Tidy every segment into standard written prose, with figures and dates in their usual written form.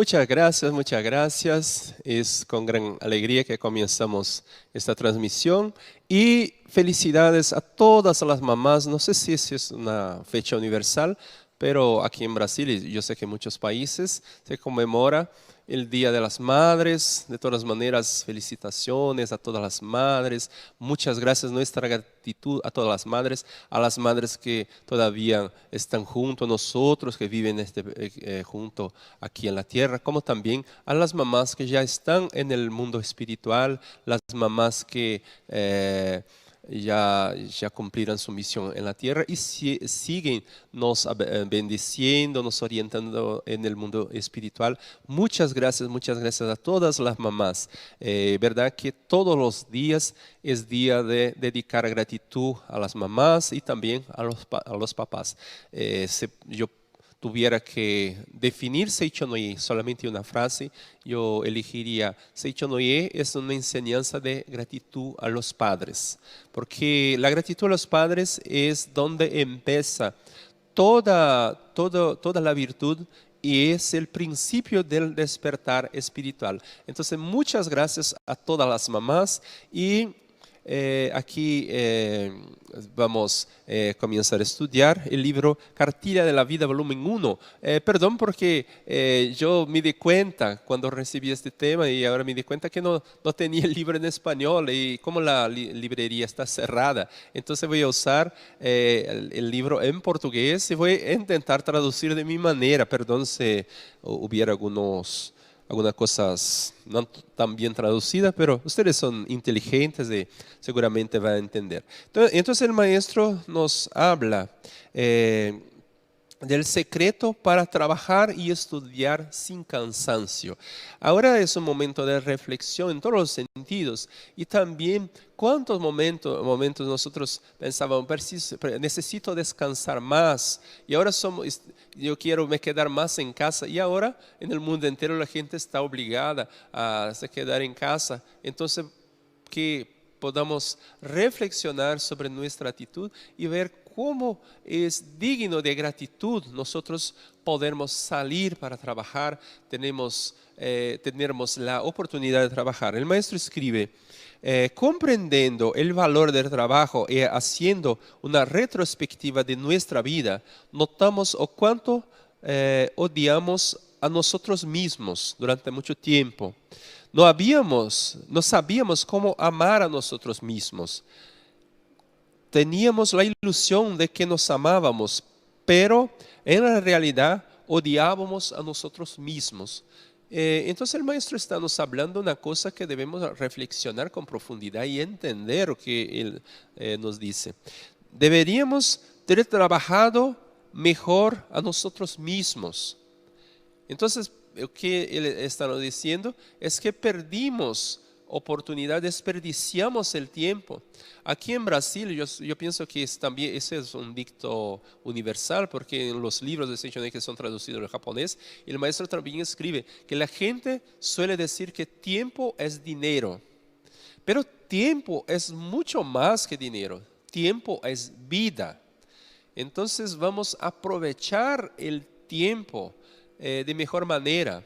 Muchas gracias, muchas gracias. Es con gran alegría que comenzamos esta transmisión y felicidades a todas las mamás. No sé si es una fecha universal, pero aquí en Brasil y yo sé que en muchos países se conmemora el Día de las Madres. De todas maneras, felicitaciones a todas las madres. Muchas gracias, nuestra gratitud a todas las madres que todavía están junto a nosotros, que viven junto aquí en la tierra, como también a las mamás que ya están en el mundo espiritual, las mamás que ya cumplieron su misión en la tierra y siguen nos bendiciendo, nos orientando en el mundo espiritual. Muchas gracias a todas las mamás. Verdad que todos los días es día de dedicar gratitud a las mamás y también a los papás. Si yo tuviera que definir Seicho no Ie, solamente una frase, yo elegiría Seicho no Ie es una enseñanza de gratitud a los padres, porque la gratitud a los padres es donde empieza toda la virtud y es el principio del despertar espiritual. Entonces, muchas gracias a todas las mamás y aquí vamos a comenzar a estudiar el libro Cartilla de la Vida, volumen 1. Perdón porque yo me di cuenta cuando recibí este tema y ahora me di cuenta que no tenía el libro en español y como la librería está cerrada, entonces voy a usar el libro en portugués y voy a intentar traducir de mi manera. Perdón si hubiera algunas cosas no tan bien traducidas, pero ustedes son inteligentes y seguramente van a entender. Entonces el maestro nos habla del secreto para trabajar y estudiar sin cansancio. Ahora es un momento de reflexión en todos los sentidos y también cuántos momentos nosotros pensábamos, necesito descansar más y ahora yo quiero me quedar más en casa y ahora en el mundo entero la gente está obligada a se quedar en casa. Entonces, que podamos reflexionar sobre nuestra actitud y ver cómo es digno de gratitud nosotros podemos salir para trabajar, tenemos la oportunidad de trabajar. El maestro escribe, comprendiendo el valor del trabajo y haciendo una retrospectiva de nuestra vida, notamos o cuánto odiamos a nosotros mismos durante mucho tiempo. No sabíamos cómo amar a nosotros mismos. Teníamos la ilusión de que nos amábamos, pero en la realidad odiábamos a nosotros mismos. Entonces el maestro está nos hablando una cosa que debemos reflexionar con profundidad y entender lo que él nos dice. Deberíamos ter trabajado mejor a nosotros mismos. Entonces, lo que él está nos diciendo es que perdimos oportunidad, desperdiciamos el tiempo. Aquí en Brasil, yo pienso que también ese es un dicto universal, porque en los libros de Seicho no Ie que son traducidos al japonés, el maestro también escribe que la gente suele decir que tiempo es dinero, pero tiempo es mucho más que dinero, tiempo es vida. Entonces vamos a aprovechar el tiempo de mejor manera.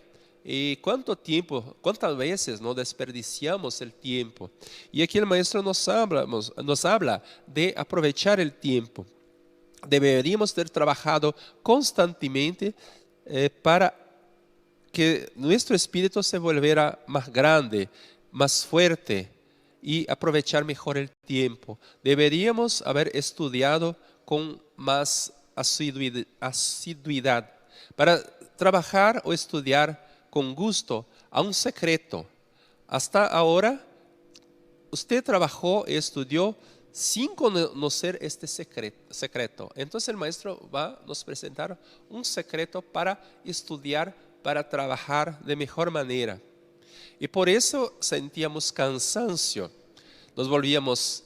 ¿Y cuántas veces no desperdiciamos el tiempo? Y aquí el maestro nos habla de aprovechar el tiempo. Deberíamos ter trabajado constantemente para que nuestro espíritu se volviera más grande, más fuerte y aprovechar mejor el tiempo. Deberíamos haber estudiado con más asiduidad para trabajar o estudiar con gusto a un secreto. Hasta ahora, usted trabajó y estudió sin conocer este secreto. Entonces el maestro va a nos presentar un secreto para estudiar, para trabajar de mejor manera. Y por eso sentíamos cansancio, nos volvíamos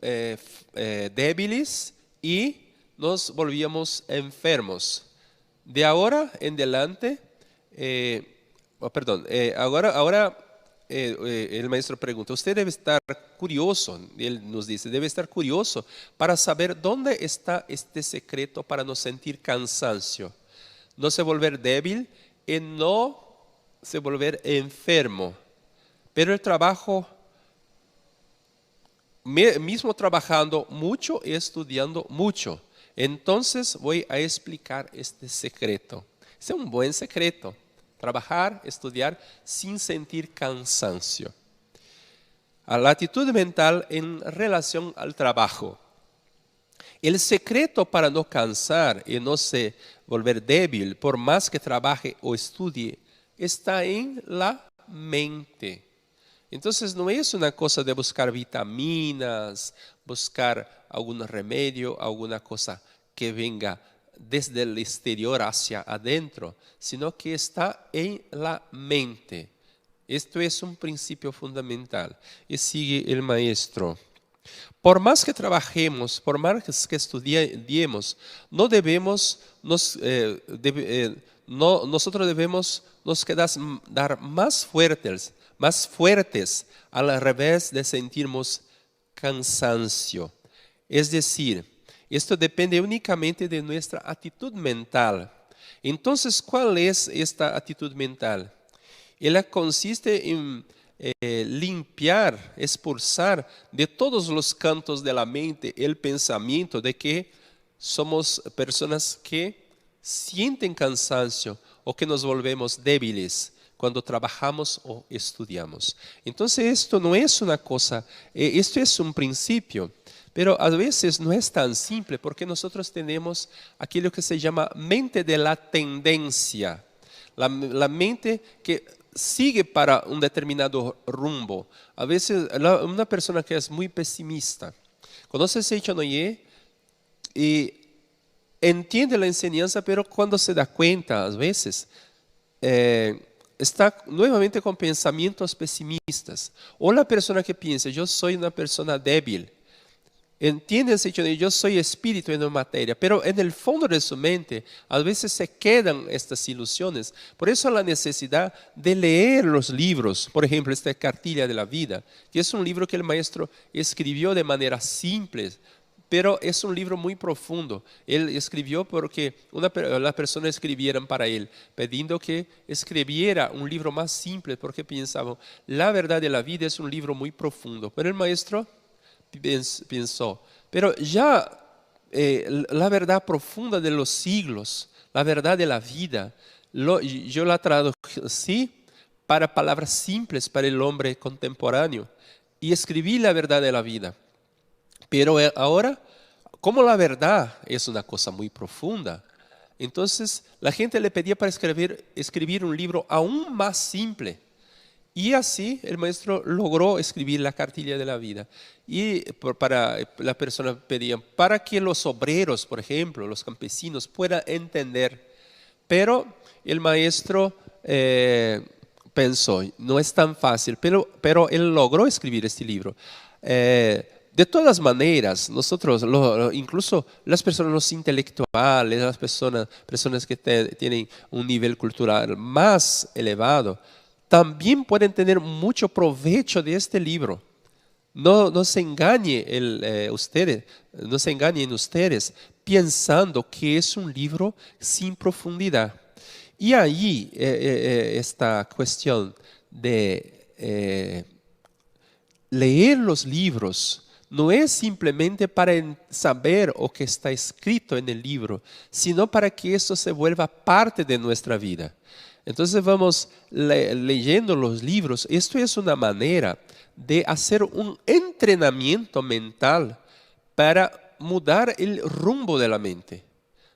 débiles y nos volvíamos enfermos. De ahora en adelante, ahora el maestro pregunta, usted debe estar curioso, él nos dice, debe estar curioso para saber dónde está este secreto para no sentir cansancio, no se volver débil y no se volver enfermo. Pero el trabajo, mismo trabajando mucho y estudiando mucho. Entonces voy a explicar este secreto. Este es un buen secreto. Trabajar, estudiar sin sentir cansancio. A la actitud mental en relación al trabajo. El secreto para no cansar y no se volver débil, por más que trabaje o estudie, está en la mente. Entonces no es una cosa de buscar vitaminas, buscar algún remedio, alguna cosa que venga desde el exterior hacia adentro, sino que está en la mente. Esto es un principio fundamental. Y sigue el maestro. Por más que trabajemos, por más que estudiemos, no debemos nosotros debemos nos quedar más fuertes al revés de sentirnos cansancio. Es decir, esto depende únicamente de nuestra actitud mental. Entonces, ¿cuál es esta actitud mental? Ella consiste en limpiar, expulsar de todos los cantos de la mente el pensamiento de que somos personas que sienten cansancio o que nos volvemos débiles cuando trabajamos o estudiamos. Entonces esto no es una cosa, esto es un principio, pero a veces no es tan simple porque nosotros tenemos aquello que se llama mente de la tendencia, la mente que sigue para un determinado rumbo. A veces una persona que es muy pesimista, conoce a Seiichi Noye y entiende la enseñanza, pero cuando se da cuenta, a veces, está nuevamente con pensamientos pesimistas. O la persona que piensa, yo soy una persona débil. Entiende el sentido de yo soy espíritu y no materia, pero en el fondo de su mente a veces se quedan estas ilusiones. Por eso la necesidad de leer los libros, por ejemplo, esta Cartilla de la Vida, que es un libro que el maestro escribió de manera simple, pero es un libro muy profundo. Él escribió porque la persona escribiera para él, pidiendo que escribiera un libro más simple, porque pensaban, la verdad de la vida es un libro muy profundo. Pero el maestro pensó, pero ya la verdad profunda de los siglos, la verdad de la vida, yo la traducí para palabras simples para el hombre contemporáneo y escribí la verdad de la vida. Pero ahora, como la verdad es una cosa muy profunda, entonces la gente le pedía para escribir un libro aún más simple. Y así el maestro logró escribir la Cartilla de la Vida. Y para la persona pedía, para que los obreros, por ejemplo, los campesinos puedan entender. Pero el maestro pensó, no es tan fácil, pero él logró escribir este libro. De todas maneras, nosotros, incluso las personas los intelectuales, las personas que tienen un nivel cultural más elevado, también pueden tener mucho provecho de este libro. No se engañen ustedes pensando que es un libro sin profundidad. Y ahí esta cuestión de leer los libros no es simplemente para saber lo que está escrito en el libro, sino para que eso se vuelva parte de nuestra vida. Entonces vamos leyendo los libros. Esto es una manera de hacer un entrenamiento mental para mudar el rumbo de la mente.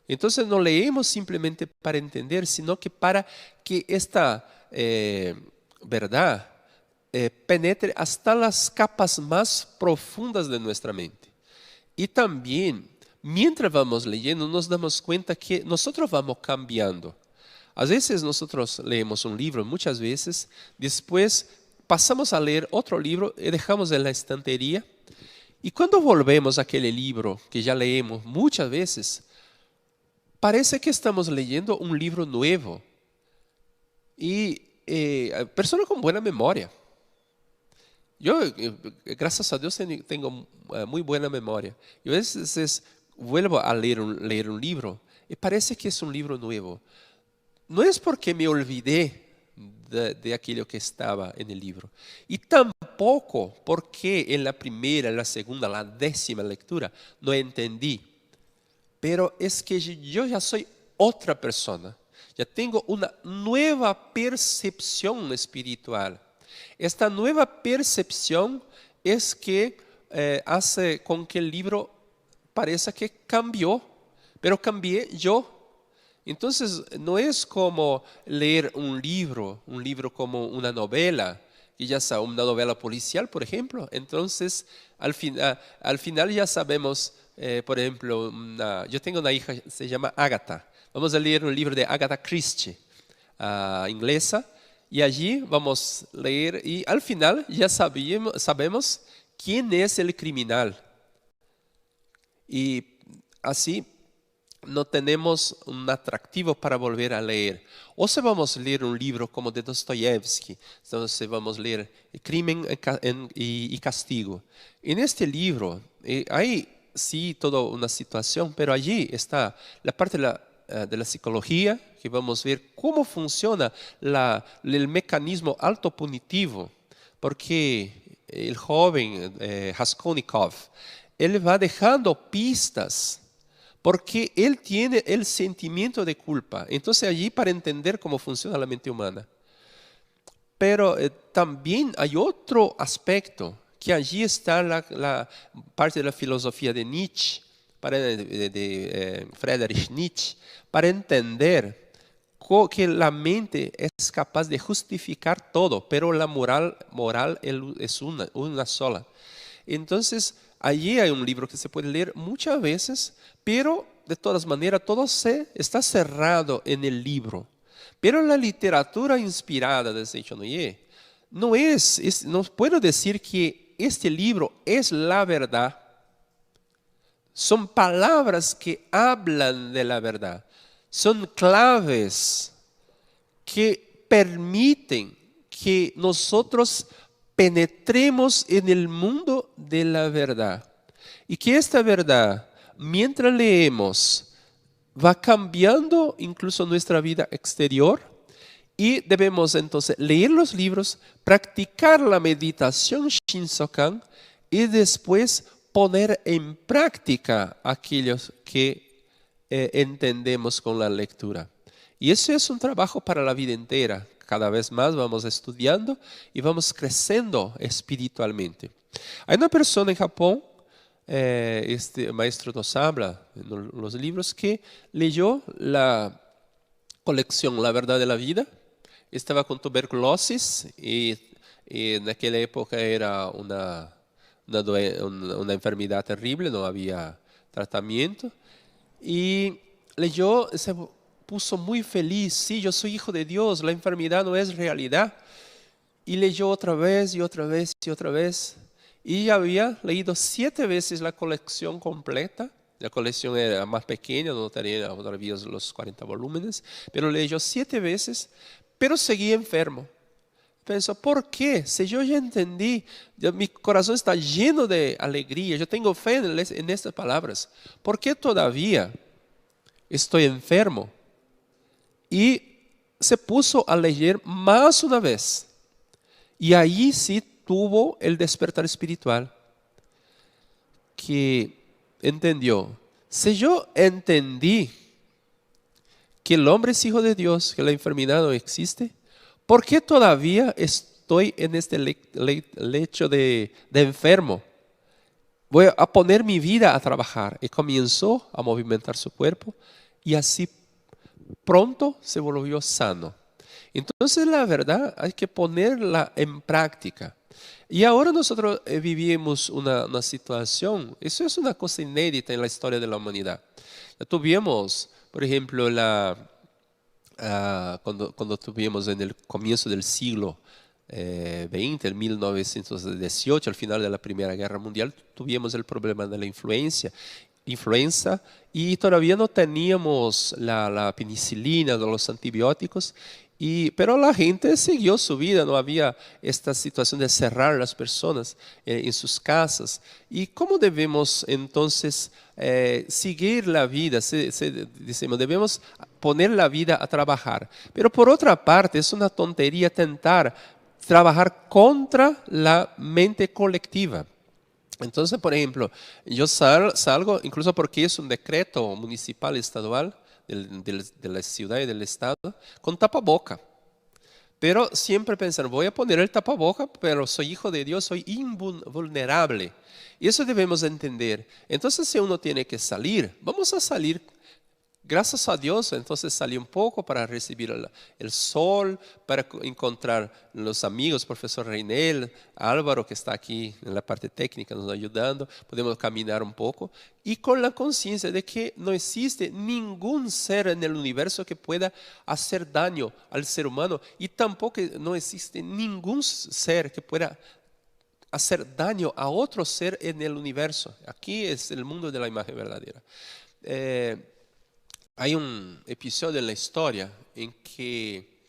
Entonces no leemos simplemente para entender, sino que para que esta verdad penetre hasta las capas más profundas de nuestra mente. Y también, mientras vamos leyendo, nos damos cuenta que nosotros vamos cambiando. A veces nosotros leemos un libro, muchas veces, después pasamos a leer otro libro y dejamos en la estantería. Y cuando volvemos a aquel libro que ya leemos muchas veces, parece que estamos leyendo un libro nuevo. Y personas con buena memoria. Yo, gracias a Dios, tengo muy buena memoria. Y a veces vuelvo a leer un libro y parece que es un libro nuevo. no es porque me olvidé de aquello que estaba en el libro. Y tampoco porque en la primera, la segunda, la 10ª lectura no entendí. Pero es que yo ya soy otra persona. Ya tengo una nueva percepción espiritual. Esta nueva percepción es que hace con que el libro parezca que cambió, pero cambié yo. Entonces, no es como leer un libro como una novela, que ya sea una novela policial, por ejemplo. Entonces, al final ya sabemos, por ejemplo, yo tengo una hija, se llama Agatha. Vamos a leer un libro de Agatha Christie, inglesa, y allí vamos a leer, y al final ya sabemos quién es el criminal. Y así no tenemos un atractivo para volver a leer. O si vamos a leer un libro como de Dostoyevsky, entonces vamos a leer Crimen y Castigo. En este libro hay sí toda una situación, pero allí está la parte de la psicología, que vamos a ver cómo funciona el mecanismo autopunitivo, porque el joven Raskolnikov, él va dejando pistas, porque él tiene el sentimiento de culpa. Entonces allí para entender cómo funciona la mente humana. Pero también hay otro aspecto, que allí está la parte de la filosofía de Nietzsche, de Friedrich Nietzsche, para entender que la mente es capaz de justificar todo, pero la moral es una sola. Entonces, allí hay un libro que se puede leer muchas veces, pero de todas maneras todo está cerrado en el libro. Pero la literatura inspirada de Saint-Honoré no puedo decir que este libro es la verdad. Son palabras que hablan de la verdad. Son claves que permiten que nosotros penetremos en el mundo de la verdad. Y que esta verdad, mientras leemos, va cambiando incluso nuestra vida exterior. Y debemos entonces leer los libros, practicar la meditación Shinsokan y después poner en práctica aquellos que entendemos con la lectura. Y eso es un trabajo para la vida entera. Cada vez más vamos estudiando y vamos creciendo espiritualmente. Hay una persona en Japón, este maestro nos habla en los libros, que leyó la colección La Verdad de la Vida. Estaba con tuberculosis y en aquella época era una enfermedad terrible, no había tratamiento. Y leyó, se puso muy feliz. Sí, yo soy hijo de Dios, la enfermedad no es realidad. Y leyó otra vez y otra vez y otra vez. Y había leído 7 veces la colección completa. La colección era más pequeña, no tenía todavía los 40 volúmenes, pero leyó 7 veces, pero seguía enfermo. Pensó, ¿por qué? Si yo ya entendí, mi corazón está lleno de alegría, yo tengo fe en estas palabras. ¿Por qué todavía estoy enfermo? Y se puso a leer más una vez. Y ahí sí tuvo el despertar espiritual, que entendió. Si yo entendí que el hombre es hijo de Dios, que la enfermedad no existe, ¿por qué todavía estoy en este lecho de enfermo? Voy a poner mi vida a trabajar. Y comenzó a movimentar su cuerpo y así pronto se volvió sano. Entonces la verdad hay que ponerla en práctica. Y ahora nosotros vivimos una situación, eso es una cosa inédita en la historia de la humanidad. Ya tuvimos, por ejemplo, cuando tuvimos en el comienzo del siglo XX, en 1918, al final de la Primera Guerra Mundial, tuvimos el problema de la influenza y todavía no teníamos la penicilina, los antibióticos, pero la gente siguió su vida, no había esta situación de cerrar las personas en sus casas. ¿Y cómo debemos entonces seguir la vida? Decimos, debemos poner la vida a trabajar. Pero por otra parte, es una tontería tentar trabajar contra la mente colectiva. Entonces, por ejemplo, yo salgo, incluso porque es un decreto municipal estadual de la ciudad y del estado, con tapaboca. Pero siempre pensando, voy a poner el tapaboca, pero soy hijo de Dios, soy invulnerable. Y eso debemos entender. Entonces, si uno tiene que salir, vamos a salir. Gracias a Dios, entonces salí un poco para recibir el sol, para encontrar los amigos, profesor Reinel, Álvaro, que está aquí en la parte técnica nos ayudando, podemos caminar un poco y con la conciencia de que no existe ningún ser en el universo que pueda hacer daño al ser humano y tampoco no existe ningún ser que pueda hacer daño a otro ser en el universo. Aquí es el mundo de la imagen verdadera. Hay un episodio en la historia en que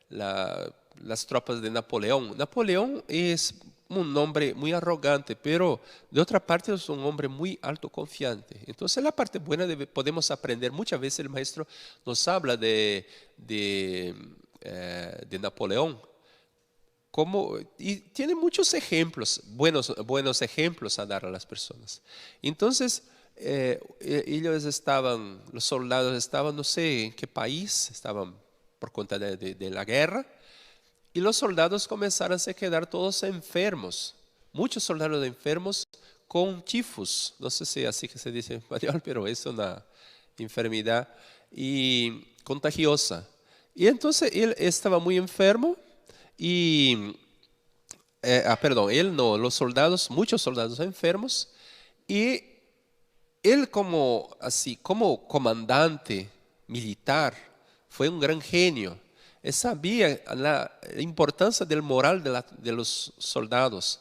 las tropas de Napoleón es un hombre muy arrogante, pero de otra parte es un hombre muy autoconfiante. Entonces la parte buena podemos aprender, muchas veces el maestro nos habla de Napoleón, y tiene muchos ejemplos, buenos ejemplos a dar a las personas. Entonces, los soldados estaban, no sé en qué país, estaban por cuenta de la guerra, y los soldados comenzaron a se quedar todos enfermos, muchos soldados enfermos con tifus, no sé si así que se dice en español, pero es una enfermedad y contagiosa. Y entonces él estaba muy enfermo y, él no, los soldados, muchos soldados enfermos, y él como comandante militar fue un gran genio. Él sabía la importancia del moral de los soldados,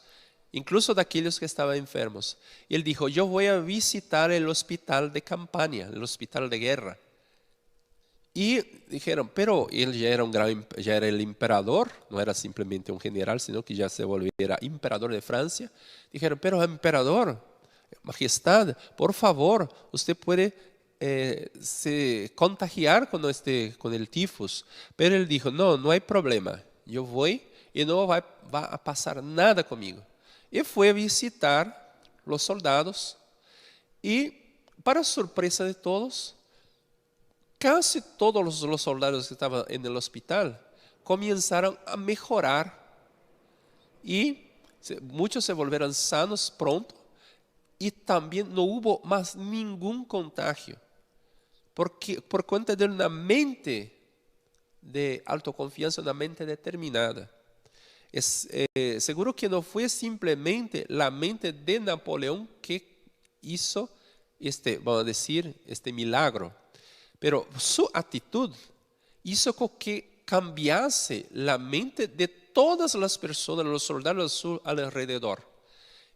incluso de aquellos que estaban enfermos. Y él dijo, yo voy a visitar el hospital de campaña, el hospital de guerra. Y dijeron, pero él ya era el emperador, no era simplemente un general, sino que ya se volviera emperador de Francia. Dijeron, pero emperador, Majestad, por favor, usted puede se contagiar con el tifus. Pero él dijo, no hay problema, yo voy y no va a pasar nada conmigo. Y fue a visitar los soldados y, para sorpresa de todos, casi todos los soldados que estaban en el hospital comenzaron a mejorar y muchos se volvieron sanos pronto. Y también no hubo más ningún contagio, porque por cuenta de una mente de autoconfianza, una mente determinada. Seguro que no fue simplemente la mente de Napoleón que hizo vamos a decir, este milagro, pero su actitud hizo que cambiase la mente de todas las personas, los soldados a su alrededor.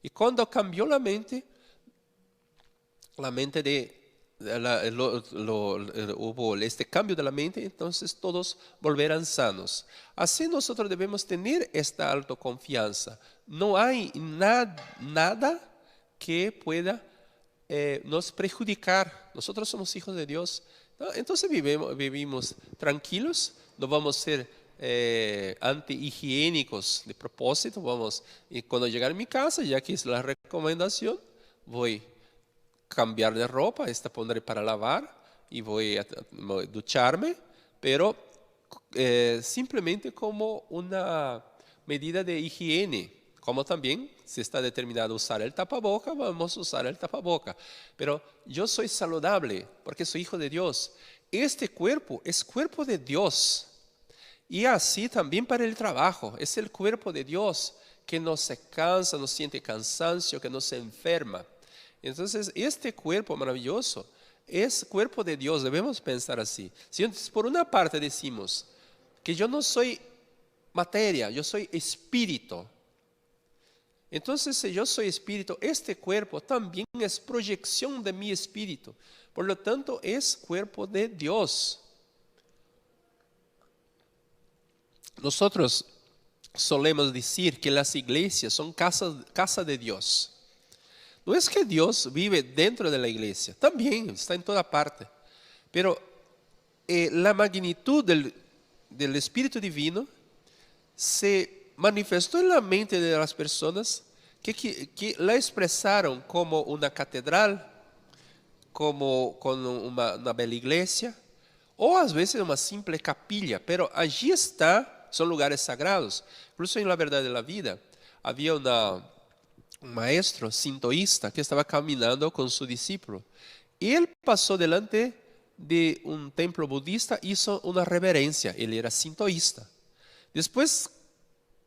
Y cuando cambió la mente hubo este cambio de la mente, entonces todos volverán sanos. Así nosotros debemos tener esta autoconfianza. No hay nada que pueda nos perjudicar. Nosotros somos hijos de Dios, ¿no? Entonces vivimos tranquilos, no vamos a ser antihigiénicos de propósito. Y cuando llegar a mi casa, ya que es la recomendación, voy cambiar de ropa, esta pondré para lavar y voy a ducharme, pero simplemente como una medida de higiene, como también si está determinado usar el tapaboca, vamos a usar el tapaboca. Pero yo soy saludable porque soy hijo de Dios. Este cuerpo es cuerpo de Dios. Y así también para el trabajo, es el cuerpo de Dios que no se cansa, no siente cansancio, que no se enferma. Entonces, este cuerpo maravilloso es cuerpo de Dios, debemos pensar así. Si por una parte decimos que yo no soy materia, yo soy espíritu. Entonces, si yo soy espíritu, este cuerpo también es proyección de mi espíritu. Por lo tanto, es cuerpo de Dios. Nosotros solemos decir que las iglesias son casa de Dios. No es que Dios vive dentro de la iglesia, también está en toda parte. Pero la magnitud del Espíritu Divino se manifestó en la mente de las personas que la expresaron como una catedral, como con una bella iglesia, o a veces uma simple capilla, pero allí está, son lugares sagrados. Incluso en La Verdad de la Vida había un maestro sintoísta que estaba caminando con su discípulo. Y él pasó delante de un templo budista, hizo una reverencia, él era sintoísta. Después,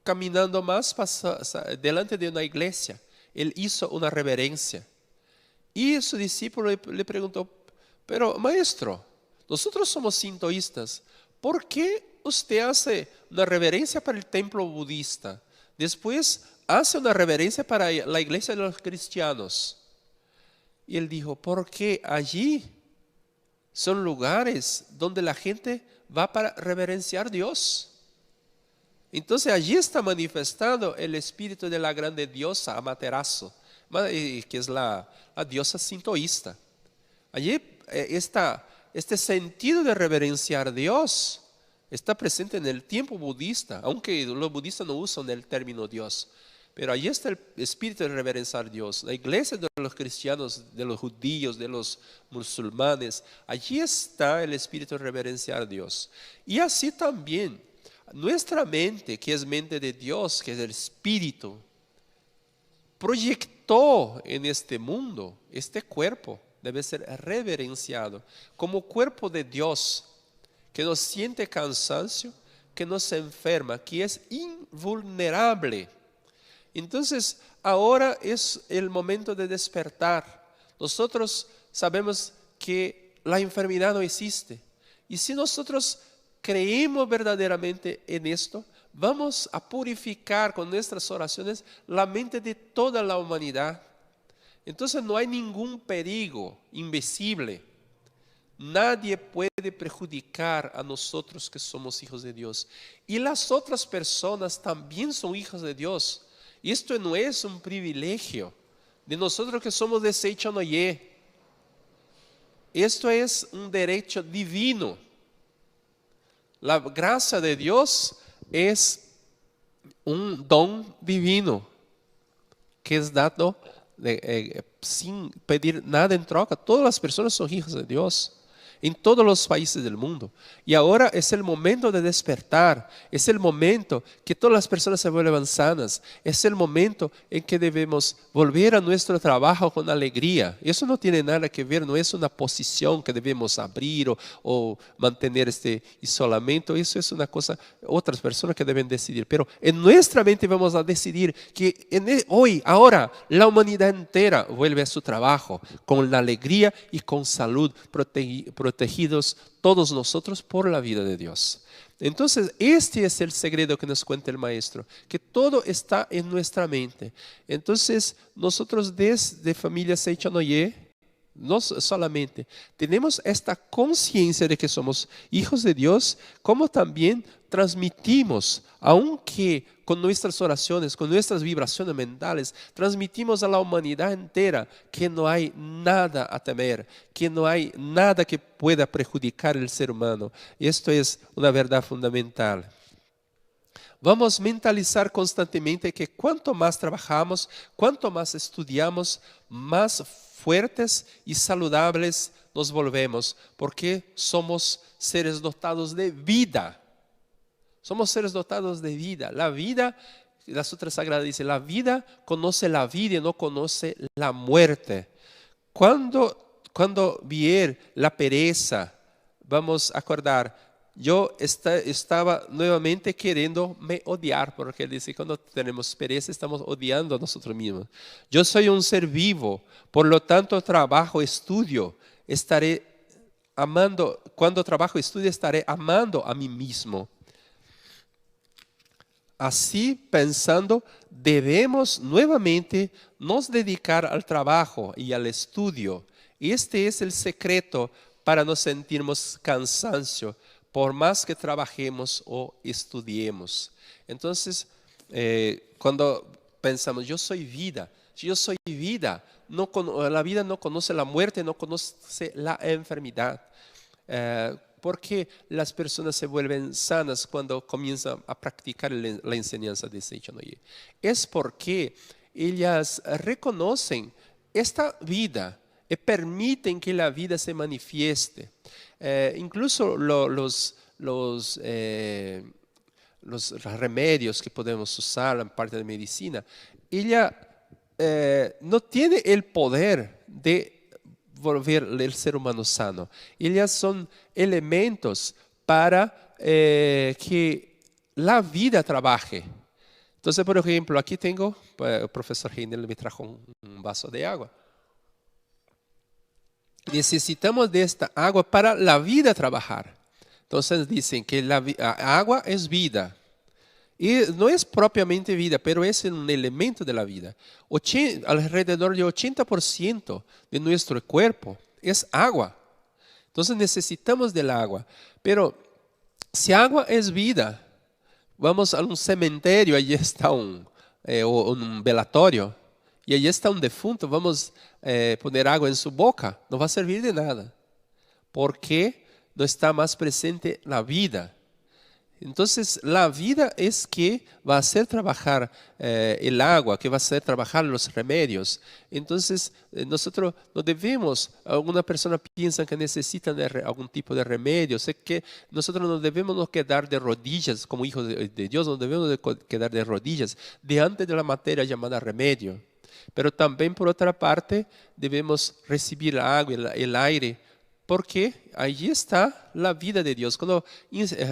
caminando más, pasó delante de una iglesia, él hizo una reverencia. Y su discípulo le preguntó, pero maestro, nosotros somos sintoístas, ¿por qué usted hace una reverencia para el templo budista? Después hace una reverencia para la iglesia de los cristianos. Y él dijo, porque allí son lugares donde la gente va para reverenciar a Dios. Entonces allí está manifestado el espíritu de la grande diosa Amaterasu, que es la diosa sintoísta. Allí este sentido de reverenciar a Dios está presente en el tiempo budista, aunque los budistas no usan el término Dios. Pero allí está el espíritu de reverenciar a Dios. La iglesia de los cristianos, de los judíos, de los musulmanes, allí está el espíritu de reverenciar a Dios. Y así también, nuestra mente, que es mente de Dios, que es el espíritu, proyectó en este mundo, este cuerpo debe ser reverenciado como cuerpo de Dios, que no siente cansancio, que no se enferma, que es invulnerable. Entonces, ahora es el momento de despertar. Nosotros sabemos que la enfermedad no existe. Y si nosotros creemos verdaderamente en esto, vamos a purificar con nuestras oraciones la mente de toda la humanidad. Entonces no hay ningún peligro invisible. Nadie puede perjudicar a nosotros que somos hijos de Dios. Y las otras personas también son hijos de Dios. Esto no es un privilegio de nosotros que somos de Seichanoye. Esto es un derecho divino. La gracia de Dios es un don divino que es dado sin pedir nada en troca. Todas las personas son hijos de Dios en todos los países del mundo. Y ahora es el momento de despertar, es el momento que todas las personas se vuelvan sanas, es el momento en que debemos volver a nuestro trabajo con alegría. Eso no tiene nada que ver, no es una posición que debemos abrir o mantener este isolamiento, eso es una cosa, otras personas que deben decidir. Pero en nuestra mente vamos a decidir que hoy, ahora, la humanidad entera vuelve a su trabajo con la alegría y con salud, protegidos todos nosotros por la vida de Dios. Entonces, este es el secreto que nos cuenta el maestro, que todo está en nuestra mente. Entonces, nosotros desde familia Seichanoye, no solamente tenemos esta conciencia de que somos hijos de Dios, como también transmitimos, aunque con nuestras oraciones, con nuestras vibraciones mentales, transmitimos a la humanidad entera que no hay nada a temer, que no hay nada que pueda perjudicar el ser humano. Esto es una verdad fundamental. Vamos a mentalizar constantemente que cuanto más trabajamos, cuanto más estudiamos, más fuertes y saludables nos volvemos, porque somos seres dotados de vida. Somos seres dotados de vida. La vida, la Sutra Sagrada dice, la vida conoce la vida y no conoce la muerte. Cuando vier la pereza, vamos a acordar, yo estaba nuevamente queriendo me odiar, porque él dice, cuando tenemos pereza estamos odiando a nosotros mismos. Yo soy un ser vivo, por lo tanto trabajo, estudio, estaré amando, cuando trabajo, estudio, estaré amando a mí mismo. Así pensando, debemos nuevamente nos dedicar al trabajo y al estudio. Este es el secreto para no sentirnos cansancio, por más que trabajemos o estudiemos. Entonces, cuando pensamos, yo soy vida, si yo soy vida, la vida no conoce la muerte, no conoce la enfermedad. ¿Por qué las personas se vuelven sanas cuando comienzan a practicar la enseñanza de Seichonoye? Es porque ellas reconocen esta vida y permiten que la vida se manifieste. Incluso los remedios que podemos usar en parte de medicina, ella no tiene el poder de volver el ser humano sano. Ellas son elementos para que la vida trabaje. Entonces, por ejemplo, aquí tengo, el profesor Heinel me trajo un vaso de agua. Necesitamos de esta agua para la vida trabajar. Entonces dicen que la agua es vida. Y no es propiamente vida, pero es un elemento de la vida. Alrededor de 80% de nuestro cuerpo es agua. Entonces necesitamos del agua. Pero si agua es vida, vamos a un cementerio, allí está un velatorio, y allí está un defunto, vamos a poner agua en su boca, no va a servir de nada, porque no está más presente la vida. Entonces, la vida es que va a hacer trabajar el agua, que va a hacer trabajar los remedios. Entonces, nosotros no debemos, alguna persona piensa que necesitan algún tipo de remedio, sé que nosotros no debemos quedar de rodillas, como hijos de Dios, no debemos quedar de rodillas delante de la materia llamada remedio. Pero también, por otra parte, debemos recibir el agua, el aire, porque allí está la vida de Dios. Cuando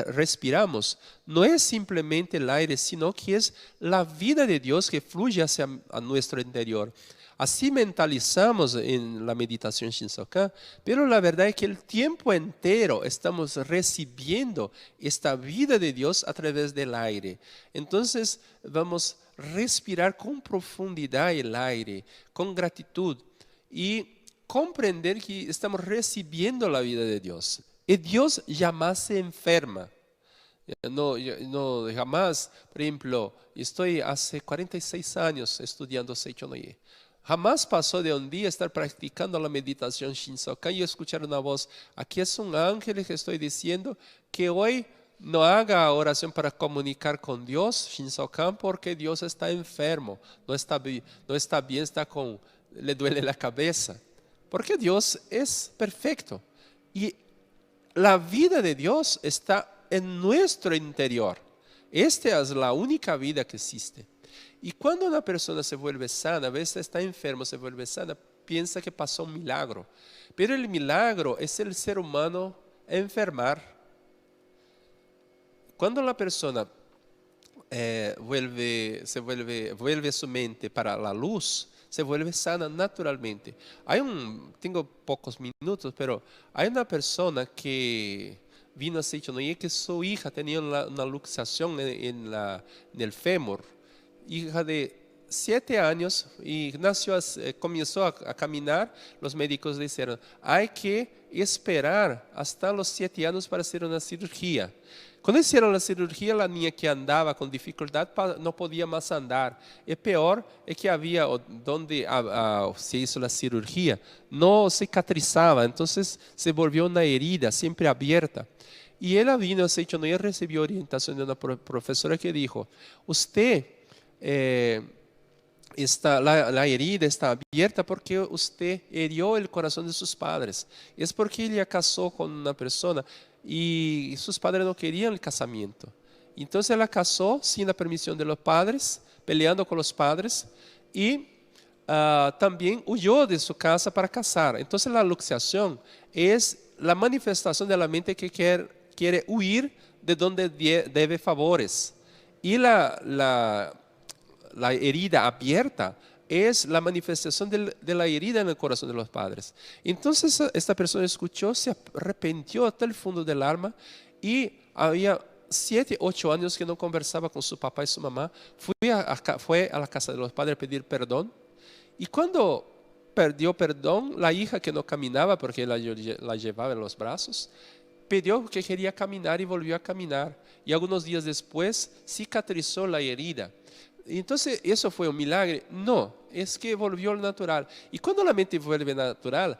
respiramos, no es simplemente el aire, sino que es la vida de Dios que fluye hacia nuestro interior. Así mentalizamos en la meditación Shinsokan, pero la verdad es que el tiempo entero estamos recibiendo esta vida de Dios a través del aire. Entonces vamos a respirar con profundidad el aire, con gratitud y comprender que estamos recibiendo la vida de Dios. Y Dios jamás se enferma. No, jamás, por ejemplo, estoy hace 46 años estudiando Seichonoye. Jamás pasó de un día estar practicando la meditación Shinsokan y escuchar una voz, aquí es un ángel que estoy diciendo que hoy no haga oración para comunicar con Dios, Shinsokan, porque Dios está enfermo, no está bien, le duele la cabeza. Porque Dios es perfecto y la vida de Dios está en nuestro interior. Esta es la única vida que existe. Y cuando una persona se vuelve sana, a veces está enfermo, se vuelve sana, piensa que pasó un milagro. Pero el milagro es el ser humano enfermar. Cuando la persona vuelve su mente para la luz, se vuelve sana naturalmente. Tengo pocos minutos, pero hay una persona que vino a Seichonoye que su hija tenía una luxación en el fémur, hija de 7 años, y comenzó a caminar. Los médicos le dijeron, hay que esperar hasta los 7 años para hacer una cirugía. Cuando hicieron la cirugía, la niña que andaba con dificultad no podía más andar. Y peor es que había donde se hizo la cirugía, no cicatrizaba, entonces se volvió una herida siempre abierta. Y ella vino a Seichonoye y recibió orientación de una profesora que dijo, usted, la herida está abierta porque usted hirió el corazón de sus padres. Es porque ella casó con una persona y sus padres no querían el casamiento. Entonces ella casó sin la permisión de los padres, peleando con los padres, y también huyó de su casa para casar. Entonces la luxación es la manifestación de la mente que quiere huir de donde debe favores. Y la herida abierta es la manifestación de la herida en el corazón de los padres. Entonces esta persona escuchó, se arrepintió hasta el fondo del alma y había 7, 8 años que no conversaba con su papá y su mamá. Fue a la casa de los padres a pedir perdón. Y cuando pidió perdón, la hija que no caminaba porque la llevaba en los brazos, pidió que quería caminar y volvió a caminar. Y algunos días después cicatrizó la herida. Entonces, ¿eso fue un milagro? No, es que volvió al natural. Y cuando la mente vuelve natural,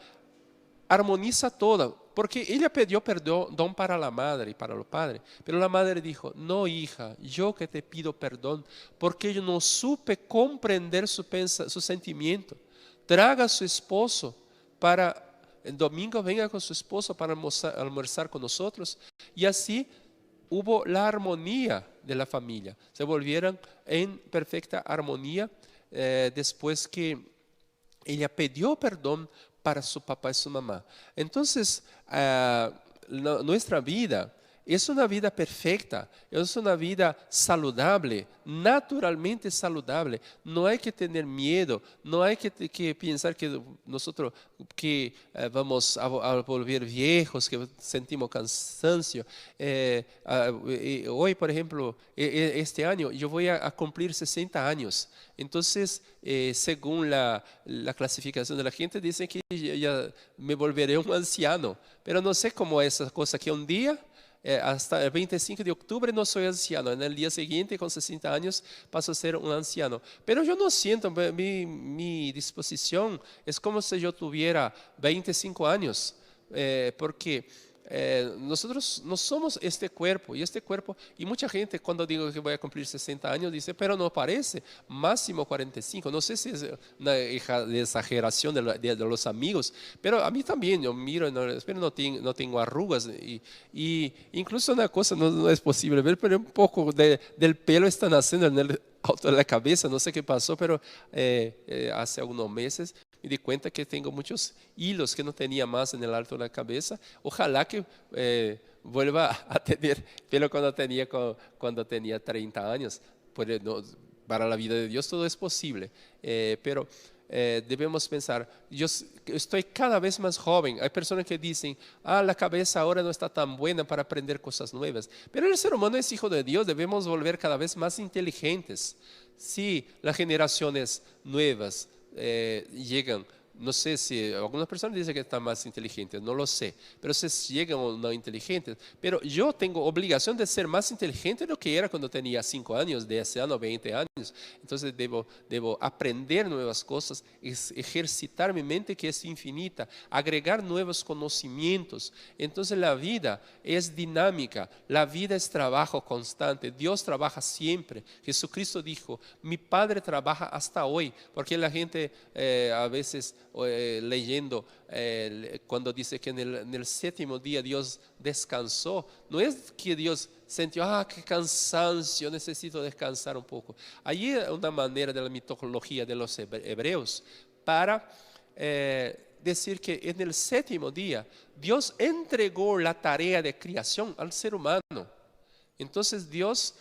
armoniza todo. porque ella pidió perdón para la madre y para los padres, pero la madre dijo, no hija, yo que te pido perdón, porque yo no supe comprender su sentimiento. Traga a su esposo para, el domingo venga con su esposo para almorzar con nosotros, y así hubo la armonía de la familia, se volvieron en perfecta armonía después que ella pidió perdón para su papá y su mamá. Entonces, nuestra vida es una vida perfecta, es una vida saludable, naturalmente saludable. No hay que tener miedo, no hay que pensar que nosotros vamos a volver viejos, que sentimos cansancio. Hoy, por ejemplo, este año yo voy a cumplir 60 años. Entonces, según la clasificación de la gente, dicen que ya me volveré un anciano. Pero no sé cómo es esa cosa que un día, hasta el 25 de octubre no soy anciano. En el día siguiente, con 60 años, paso a ser un anciano. Pero yo no siento, mi disposición es como si yo tuviera 25 años. Porque nosotros no somos este cuerpo, y mucha gente cuando digo que voy a cumplir 60 años dice, pero no parece, máximo 45, no sé si es una exageración de los amigos, pero a mí también, yo miro, pero no tengo arrugas, y incluso una cosa no es posible ver, pero un poco del pelo está naciendo en el alto de la cabeza, no sé qué pasó, pero hace algunos meses me di cuenta que tengo muchos hilos que no tenía más en el alto de la cabeza. Ojalá que vuelva a tener pelo cuando tenía 30 años. Para la vida de Dios todo es posible, pero debemos pensar, yo estoy cada vez más joven. Hay personas que dicen, la cabeza ahora no está tan buena para aprender cosas nuevas. Pero el ser humano es hijo de Dios, debemos volver cada vez más inteligentes. Si las generaciones nuevas llegan, no sé si algunas personas dicen que están más inteligentes, no lo sé, pero si llegan o no inteligentes, pero yo tengo obligación de ser más inteligente de lo que era cuando tenía 5 años, 10 años, 20 años. Entonces debo aprender nuevas cosas, ejercitar mi mente que es infinita, agregar nuevos conocimientos. Entonces la vida es dinámica, la vida es trabajo constante, Dios trabaja siempre. Jesucristo dijo, mi Padre trabaja hasta hoy, porque la gente a veces leyendo cuando dice que en el séptimo día Dios descansó, no es que Dios sintió, qué cansancio, necesito descansar un poco. Allí es una manera de la mitología de los hebreos para decir que en el séptimo día Dios entregó la tarea de creación al ser humano. Entonces Dios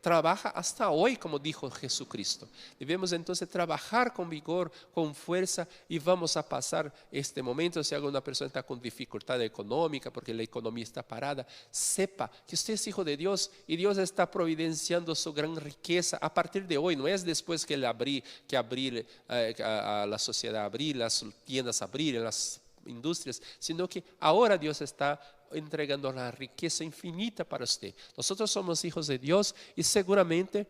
trabaja hasta hoy, como dijo Jesucristo. Debemos entonces trabajar con vigor, con fuerza, y vamos a pasar este momento. Si alguna persona está con dificultad económica porque la economía está parada, sepa que usted es hijo de Dios y Dios está providenciando su gran riqueza a partir de hoy. No es después que abrir a la sociedad, abrir las tiendas, abrir las industrias, sino que ahora Dios está entregando la riqueza infinita para usted. Nosotros somos hijos de Dios y seguramente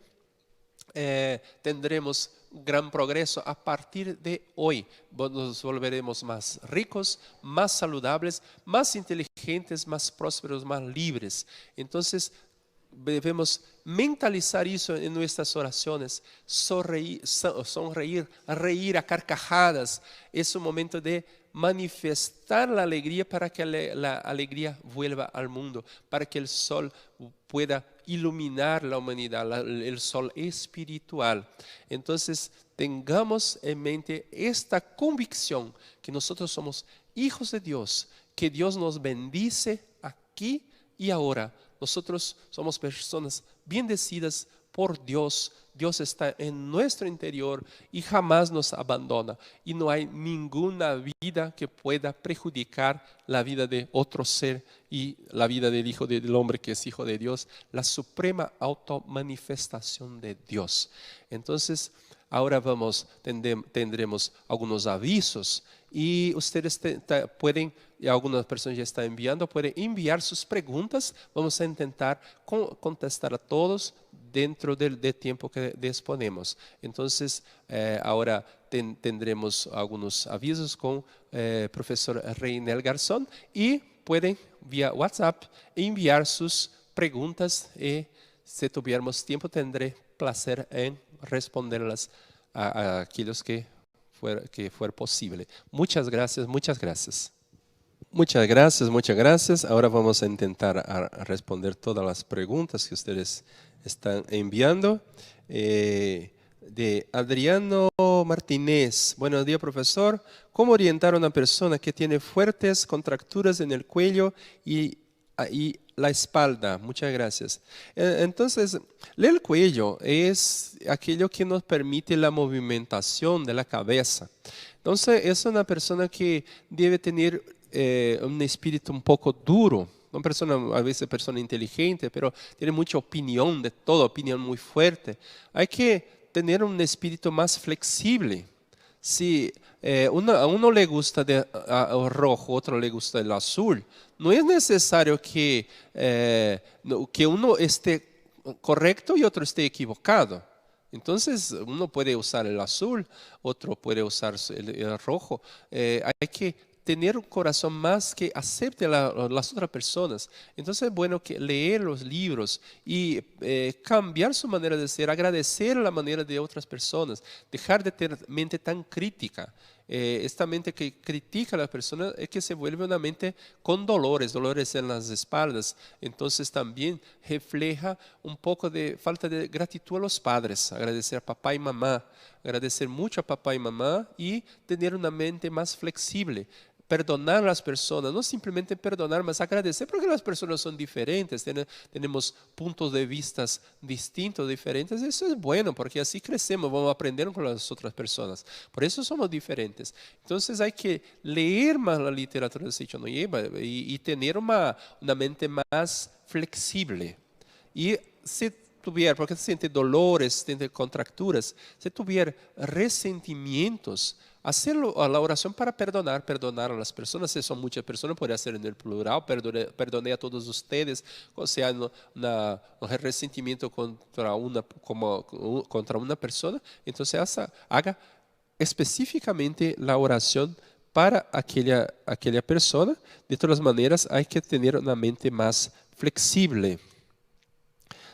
tendremos gran progreso a partir de hoy. Nos volveremos más ricos, más saludables, más inteligentes, más prósperos, más libres. Entonces debemos mentalizar eso en nuestras oraciones, sonreír, reír a carcajadas. Es un momento de manifestar la alegría para que la alegría vuelva al mundo, para que el sol pueda iluminar la humanidad, el sol espiritual. Entonces tengamos en mente esta convicción que nosotros somos hijos de Dios, que Dios nos bendice aquí y ahora. Nosotros somos personas bendecidas por Dios. Dios está en nuestro interior y jamás nos abandona. Y no hay ninguna vida que pueda perjudicar la vida de otro ser y la vida del Hijo del Hombre, que es Hijo de Dios, la suprema automanifestación de Dios. Entonces, Ahora tendremos algunos avisos y ustedes pueden, y algunas personas ya están enviando, pueden enviar sus preguntas. Vamos a intentar contestar a todos dentro del tiempo que disponemos. Entonces, ahora tendremos algunos avisos con profesor Reinel Garzón y pueden vía WhatsApp enviar sus preguntas y si tuviéramos tiempo tendré placer en responderlas a aquellos que fuera posible. Muchas gracias, muchas gracias. Muchas gracias, muchas gracias. Ahora vamos a intentar responder todas las preguntas que ustedes están enviando. De Adriano Martínez. Buenos días, profesor. ¿Cómo orientar a una persona que tiene fuertes contracturas en el cuello y la espalda? Muchas gracias. Entonces, el cuello es aquello que nos permite la movimentación de la cabeza. Entonces, es una persona que debe tener un espíritu un poco duro. Una persona, a veces persona inteligente, pero tiene mucha opinión de todo, opinión muy fuerte. Hay que tener un espíritu más flexible. Si a uno le gusta el rojo, a otro le gusta el azul, no es necesario que uno esté correcto y otro esté equivocado. Entonces, uno puede usar el azul, otro puede usar el rojo. Hay que tener un corazón más que acepte las otras personas. Entonces es bueno que leer los libros y cambiar su manera de ser, agradecer la manera de otras personas, dejar de tener mente tan crítica. Esta mente que critica a las personas es que se vuelve una mente con dolores en las espaldas. Entonces también refleja un poco de falta de gratitud a los padres, agradecer a papá y mamá, agradecer mucho a papá y mamá y tener una mente más flexible. Perdonar a las personas, no simplemente perdonar, mas agradecer, porque las personas son diferentes, tenemos puntos de vista distintos, diferentes. Eso es bueno, porque así crecemos, vamos aprendiendo con las otras personas. Por eso somos diferentes. Entonces hay que leer más la literatura de Seiichi Noyeba y tener una mente más flexible. Y si tuviera, porque siente dolores, siente contracturas, si tuviera resentimientos, hacerlo a la oración para perdonar a las personas. Si son muchas personas, puede hacer en el plural, perdone a todos ustedes, o sea, un resentimiento contra una persona. Entonces haga específicamente la oración para aquella persona. De todas maneras, hay que tener una mente más flexible.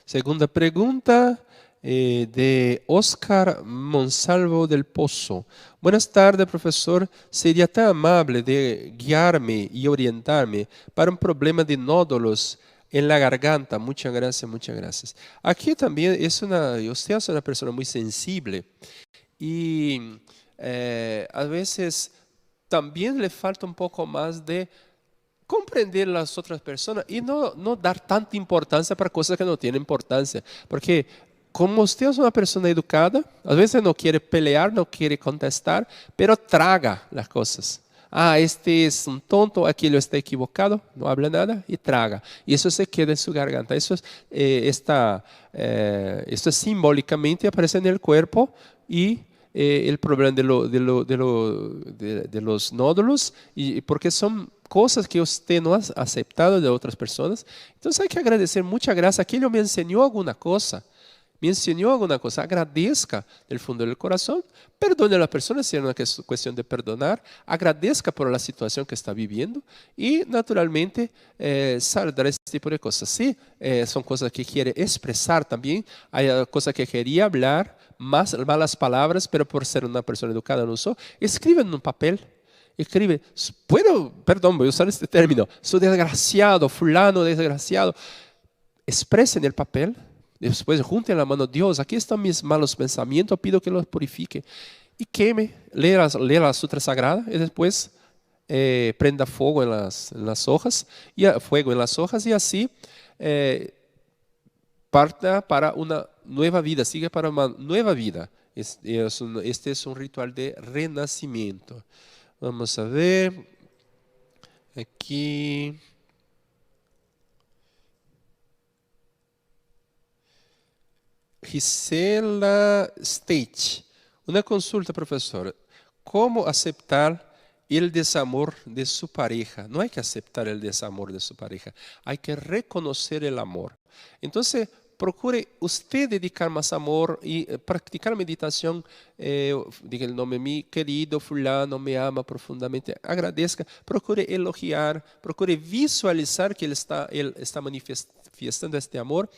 Segunda pregunta de Oscar Monsalvo del Pozo. Buenas tardes, profesor. ¿Sería tan amable de guiarme y orientarme para un problema de nódulos en la garganta? Muchas gracias, muchas gracias. Aquí también usted es una persona muy sensible y a veces también le falta un poco más de comprender las otras personas y no dar tanta importancia para cosas que no tienen importancia. Porque como usted es una persona educada, a veces no quiere pelear, no quiere contestar, pero traga las cosas. Ah, este es un tonto, aquello está equivocado, no habla nada y traga. Y eso se queda en su garganta. Esto es simbólicamente aparece en el cuerpo y el problema de los nódulos, y porque son cosas que usted no ha aceptado de otras personas. Entonces hay que agradecer, mucha gracia. Aquello me enseñó alguna cosa. Agradezca del fondo del corazón, perdone a la persona si es una cuestión de perdonar, agradezca por la situación que está viviendo y naturalmente saldrá este tipo de cosas. Sí, son cosas que quiere expresar también, hay cosas que quería hablar, malas palabras, pero por ser una persona educada no usó. Escribe en un papel. Escribe, perdón, voy a usar este término, soy desgraciado, fulano desgraciado. Exprese en el papel. Después junten la mano, Dios, aquí están mis malos pensamientos, pido que los purifique. Y queme, lea la Sutra Sagrada y después prenda fuego en las hojas, y así parta para una nueva vida, sigue para una nueva vida. Este es un ritual de renacimiento. Vamos a ver, aquí... Gisela State. Una consulta, profesor. ¿Cómo aceptar el desamor de su pareja? No hay que aceptar el desamor de su pareja, hay que reconocer el amor. Entonces, procure usted dedicar más amor y practicar meditación. Diga el nombre, mi querido fulano me ama profundamente. Agradezca, procure elogiar, procure visualizar que él está manifestando este amor.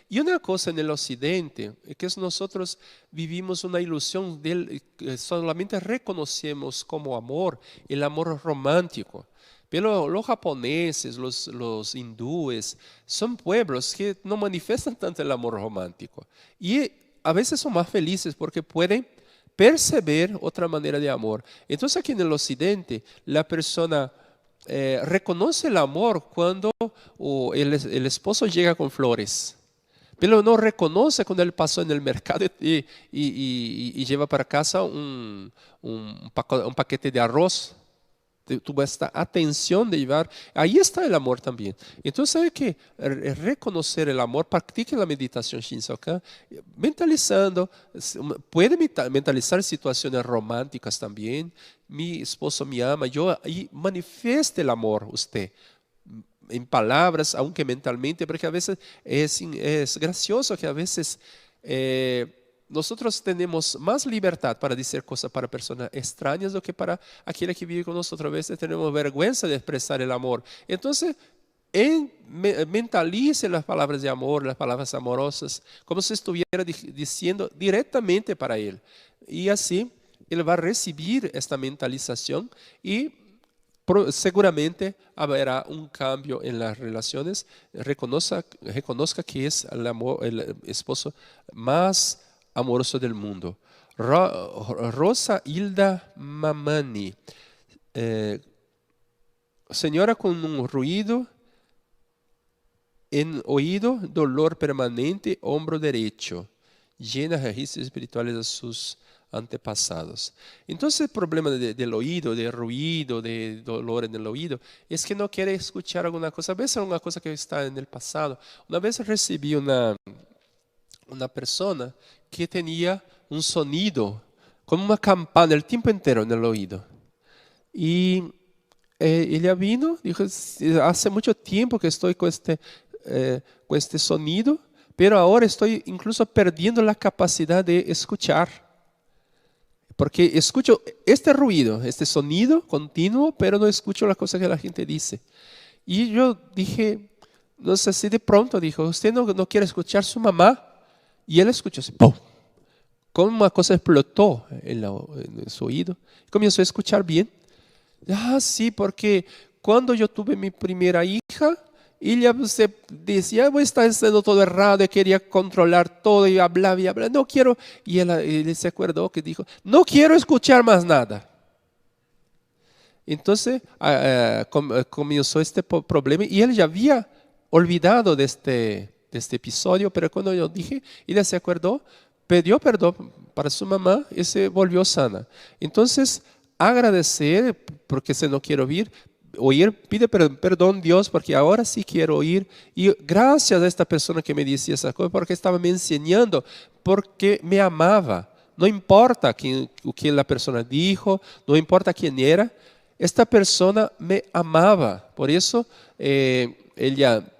Y una cosa en el occidente es que nosotros vivimos una ilusión solamente reconocemos como amor el amor romántico. Pero los japoneses, los hindúes, son pueblos que no manifiestan tanto el amor romántico. Y a veces son más felices porque pueden perceber otra manera de amor. Entonces aquí en el occidente la persona reconoce el amor cuando el esposo llega con flores. Pero no reconoce cuando él pasó en el mercado y lleva para casa un paquete de arroz. Tuvo esta atención de llevar, ahí está el amor también. Entonces hay que reconocer el amor, practique la meditación Shinsokan, mentalizando, puede mentalizar situaciones románticas también. Mi esposo me ama, yo ahí manifieste el amor usted. En palabras, aunque mentalmente, porque a veces es gracioso que a veces nosotros tenemos más libertad para decir cosas para personas extrañas do que para aquel que vive con nosotros. A veces tenemos vergüenza de expresar el amor. Entonces, mentalice las palabras de amor, las palabras amorosas, como si estuviera diciendo directamente para él. Y así, él va a recibir esta mentalización y seguramente habrá un cambio en las relaciones. Reconozca que es el esposo más amoroso del mundo. Rosa Hilda Mamani. Señora con un ruido en oído, dolor permanente, hombro derecho. Llena registros espirituales de sus antepasados. Entonces el problema del oído, de ruido, de dolor en el oído, es que no quiere escuchar alguna cosa. A veces es una cosa que está en el pasado. Una vez recibí una persona que tenía un sonido como una campana el tiempo entero en el oído. Y ella vino, dijo, hace mucho tiempo que estoy con este sonido, pero ahora estoy incluso perdiendo la capacidad de escuchar. Porque escucho este ruido, este sonido continuo, pero no escucho la cosa que la gente dice. Y yo dije, no sé si de pronto dijo, ¿usted no quiere escuchar a su mamá? Y él escuchó así, ¡pum! Como una cosa explotó en su oído. Comenzó a escuchar bien. Ah, sí, porque cuando yo tuve mi primera hija, ella se decía, está haciendo todo errado, y quería controlar todo y hablaba, no quiero. Y él se acordó que dijo, no quiero escuchar más nada. Entonces comenzó este problema y él ya había olvidado de este episodio, pero cuando yo dije, ella se acordó, pidió perdón para su mamá y se volvió sana. Entonces, agradecer, porque si no quiero oír, pide perdón Dios, porque ahora sí quiero oír. Y gracias a esta persona que me decía esa cosa, porque estaba me enseñando, porque me amaba. No importa o que la persona dijo, no importa quién era, esta persona me amaba. Por eso ella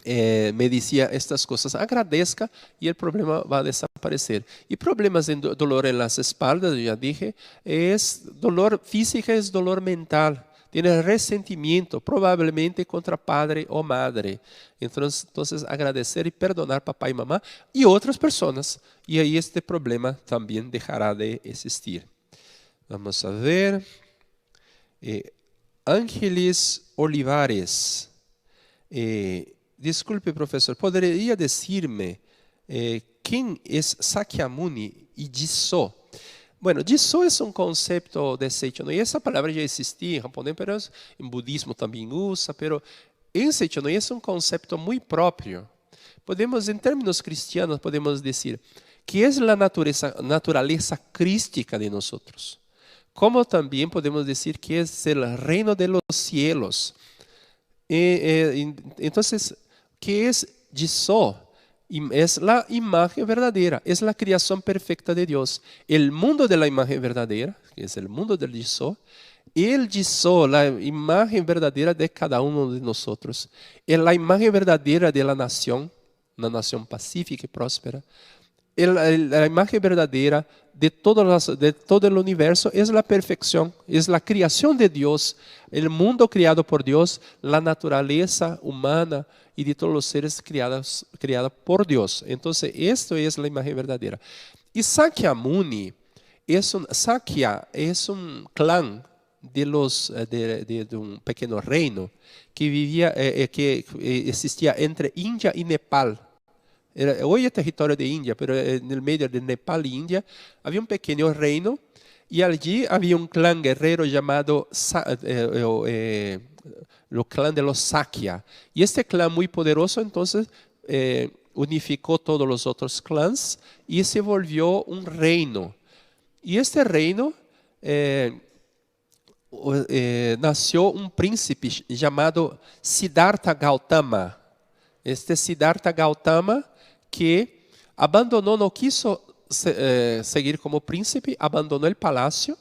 me decía estas cosas, agradezca y el problema va a desaparecer. Y problemas de dolor en las espaldas, ya dije, es dolor físico, es dolor mental. Tiene resentimiento, probablemente contra padre o madre. Entonces agradecer y perdonar papá y mamá y otras personas. Y ahí este problema también dejará de existir. Vamos a ver. Ángeles Olivares. Disculpe, profesor, ¿podría decirme quién es Sakyamuni y Jiso? Bueno, Jiso es un concepto de Seichono, y esa palabra ya existía en japonés, pero en budismo también usa, pero en Seichono es un concepto muy propio. Podemos, en términos cristianos, podemos decir que es la naturaleza crística de nosotros, como también podemos decir que es el reino de los cielos. Entonces, ¿qué es Jiso? Es la imagen verdadera, es la creación perfecta de Dios. El mundo de la imagen verdadera, que es el mundo del Yisó, el Yisó, la imagen verdadera de cada uno de nosotros, es la imagen verdadera de la nación, una nación pacífica y próspera. La imagen verdadera de todo el universo es la perfección, es la creación de Dios, el mundo creado por Dios, la naturaleza humana y de todos los seres creados por Dios. Entonces, esto es la imagen verdadera. Y Sakyamuni Sakya es un clan de un pequeño reino que vivía, que existía entre India y Nepal. Hoy es territorio de India, pero en el medio de Nepal y India había un pequeño reino y allí había un clan guerrero llamado el clan de los Sakya. Y este clan muy poderoso entonces unificó todos los otros clans y se volvió un reino. Y este reino nació un príncipe llamado Siddhartha Gautama. Este Siddhartha Gautama que abandonou, não quiso seguir como príncipe, abandonou o palácio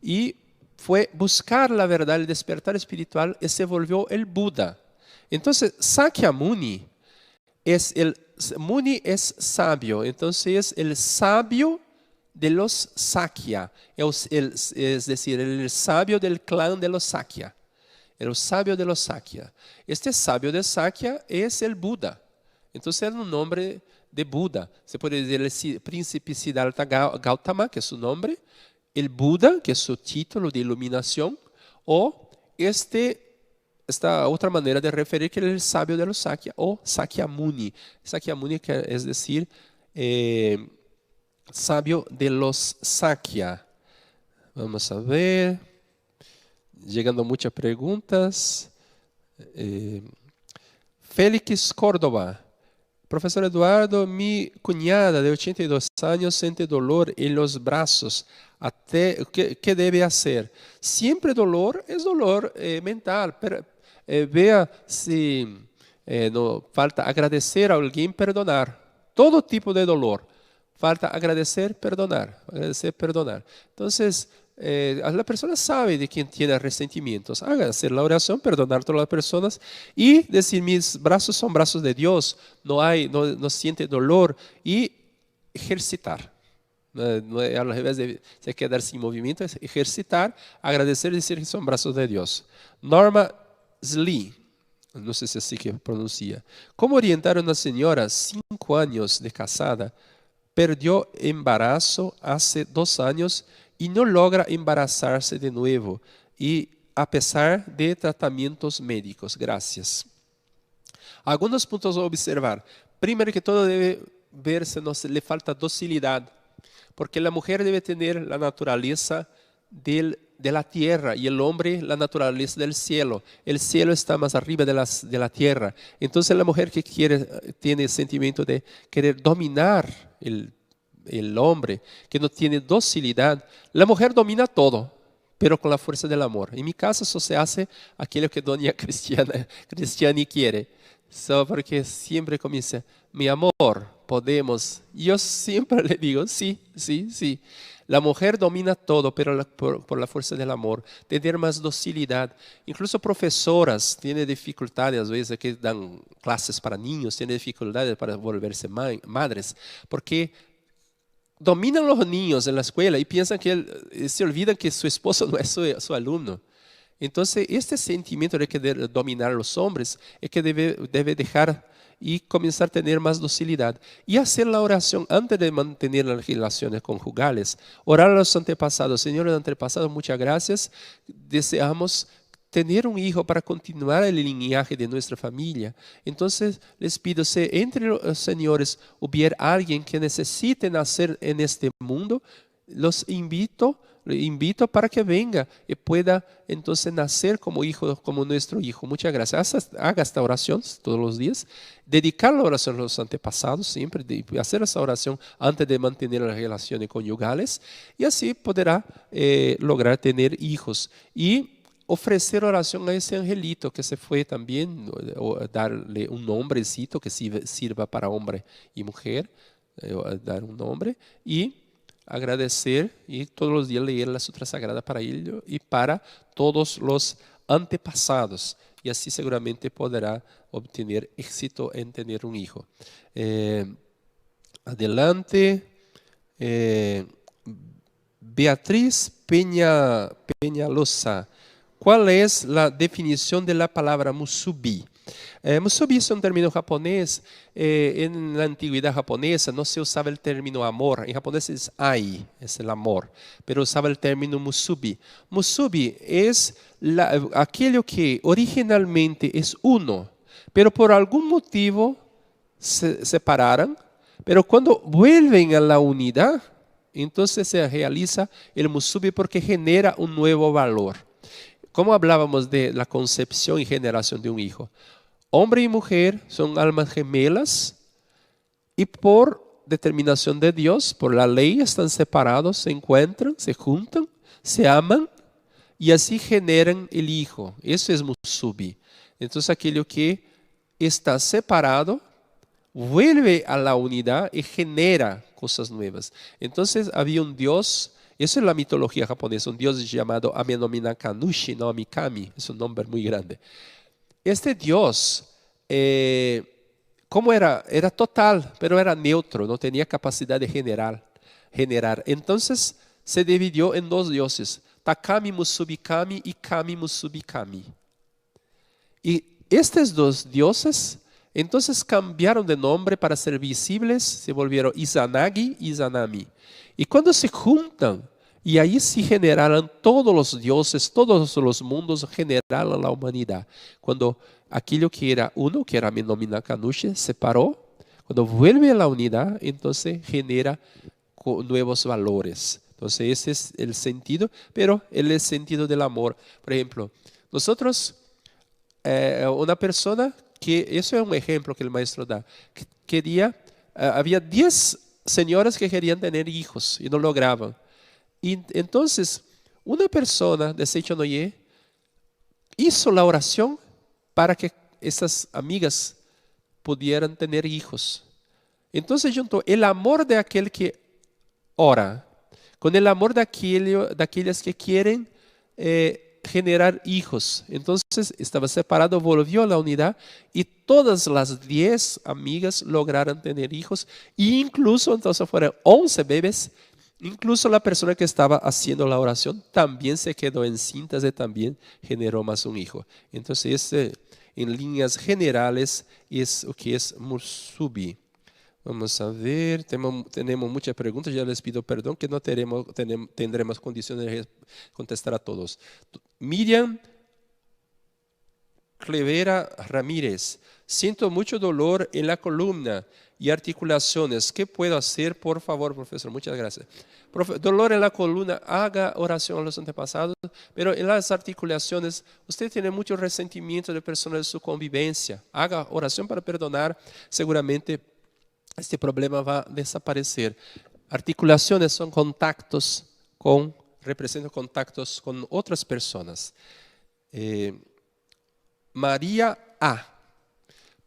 e foi buscar a verdade, o despertar espiritual e se volvió el Buda. Então, Sakyamuni Muni é sábio, então é o sábio de los Sakya, es decir, el sabio del clan de los Sakya. El sabio de los Sakya. Este sabio de Sakya es el Buda. Entonces era un nombre de Buda. Se puede decir el príncipe Siddhartha Gautama, que es su nombre, el Buda, que es su título de iluminación, o esta otra manera de referir que es el sabio de los Sakya, o Sakyamuni. Sakyamuni es decir, sabio de los Sakya. Vamos a ver. Llegando muchas preguntas. Félix Córdoba. Profesor Eduardo, mi cuñada de 82 años siente dolor en los brazos. ¿Qué debe hacer? Siempre dolor es dolor mental. Pero, vea si no falta agradecer a alguien, perdonar. Todo tipo de dolor. Falta agradecer, perdonar. Agradecer, perdonar. Entonces, la persona sabe de quién tiene resentimientos. Haga hacer la oración, perdonar a todas las personas y decir, mis brazos son brazos de Dios, no siente dolor y ejercitar. Al revés de se quedar sin movimiento, es ejercitar, agradecer y decir que son brazos de Dios. Norma Slee, no sé si así que pronuncia. ¿Cómo orientar a una señora 5 años de casada? Perdió embarazo hace 2 años y no logra embarazarse de nuevo, y a pesar de tratamientos médicos. Gracias. Algunos puntos a observar. Primero que todo debe ver si no le falta docilidad, porque la mujer debe tener la naturaleza de la tierra y el hombre la naturaleza del cielo. El cielo está más arriba de la tierra. Entonces la mujer que tiene el sentimiento de querer dominar el hombre, que no tiene docilidad, la mujer domina todo, pero con la fuerza del amor. En mi caso eso se hace aquello que doña Cristiani quiere. Porque siempre comienza, mi amor, podemos. Y yo siempre le digo, sí, sí, sí. La mujer domina todo, pero por la fuerza del amor. Tener más docilidad. Incluso profesoras tienen dificultades, a veces que dan clases para niños, tienen dificultades para volverse madres, porque dominan los niños en la escuela y piensan que se olvidan que su esposo no es su alumno. Entonces, este sentimiento de querer dominar a los hombres es que debe dejar y comenzar a tener más docilidad. Y hacer la oración antes de mantener las relaciones conjugales. Orar a los antepasados. Señor, antepasados, muchas gracias. Deseamos tener un hijo para continuar el linaje de nuestra familia. Entonces, les pido, si entre los señores hubiera alguien que necesite nacer en este mundo, los invito para que venga y pueda entonces nacer como hijo, como nuestro hijo. Muchas gracias. Haga esta oración todos los días. Dedicar la oración a los antepasados siempre. Hacer esa oración antes de mantener las relaciones conyugales. Y así podrá lograr tener hijos. Y ofrecer oración a ese angelito que se fue también, o darle un nombrecito que sirva para hombre y mujer, dar un nombre y agradecer y todos los días leer la Sutra Sagrada para ello y para todos los antepasados. Y así seguramente podrá obtener éxito en tener un hijo. Adelante. Beatriz Peñalosa. ¿Cuál es la definición de la palabra musubi? Musubi es un término japonés. En la antigüedad japonesa no se usaba el término amor. En japonés es ai, es el amor. Pero usaba el término musubi. Musubi es aquello que originalmente es uno, pero por algún motivo se separaron. Pero cuando vuelven a la unidad, entonces se realiza el musubi porque genera un nuevo valor. Como hablábamos de la concepción y generación de un hijo, hombre y mujer son almas gemelas y por determinación de Dios, por la ley, están separados, se encuentran, se juntan, se aman y así generan el hijo. Eso es musubi. Entonces aquello que está separado vuelve a la unidad y genera cosas nuevas. Entonces había un dios, eso es la mitología japonesa, un dios llamado Ame-no-Minakanushi no Mikami, es un nombre muy grande. Este dios, ¿cómo era? Era total, pero era neutro, no tenía capacidad de generar. Entonces se dividió en dos dioses, Takami Musubi Kami y Kami Musubi Kami. Y estos dos dioses entonces cambiaron de nombre para ser visibles, se volvieron Izanagi y Izanami. Y cuando se juntan, y ahí se generaron todos los dioses, todos los mundos generaron la humanidad. Cuando aquello que era uno, que era Ame-no-Minakanushi, se separó, cuando vuelve a la unidad, entonces genera nuevos valores. Entonces ese es el sentido, pero el sentido del amor. Por ejemplo, nosotros, una persona que, eso es un ejemplo que el maestro da, que quería, había 10 señoras que querían tener hijos y no lograban. Y entonces, una persona de Seichonoye hizo la oración para que esas amigas pudieran tener hijos. Entonces juntó el amor de aquel que ora con el amor de aquellas que quieren generar hijos. Entonces estaba separado, volvió a la unidad y todas las 10 amigas lograron tener hijos. E incluso entonces fueron 11 bebés. Incluso la persona que estaba haciendo la oración también se quedó encinta y también generó más un hijo. Entonces en líneas generales es lo que es musubi. Vamos a ver, tenemos muchas preguntas, ya les pido perdón que no tendremos condiciones de contestar a todos. Miriam Clevera Ramírez, siento mucho dolor en la columna y articulaciones. ¿Qué puedo hacer? Por favor, profesor, muchas gracias. Dolor en la columna, haga oración a los antepasados, pero en las articulaciones, usted tiene mucho resentimiento de personas de su convivencia. Haga oración para perdonar, seguramente este problema va a desaparecer. Articulaciones son contactos representan contactos con otras personas. María A.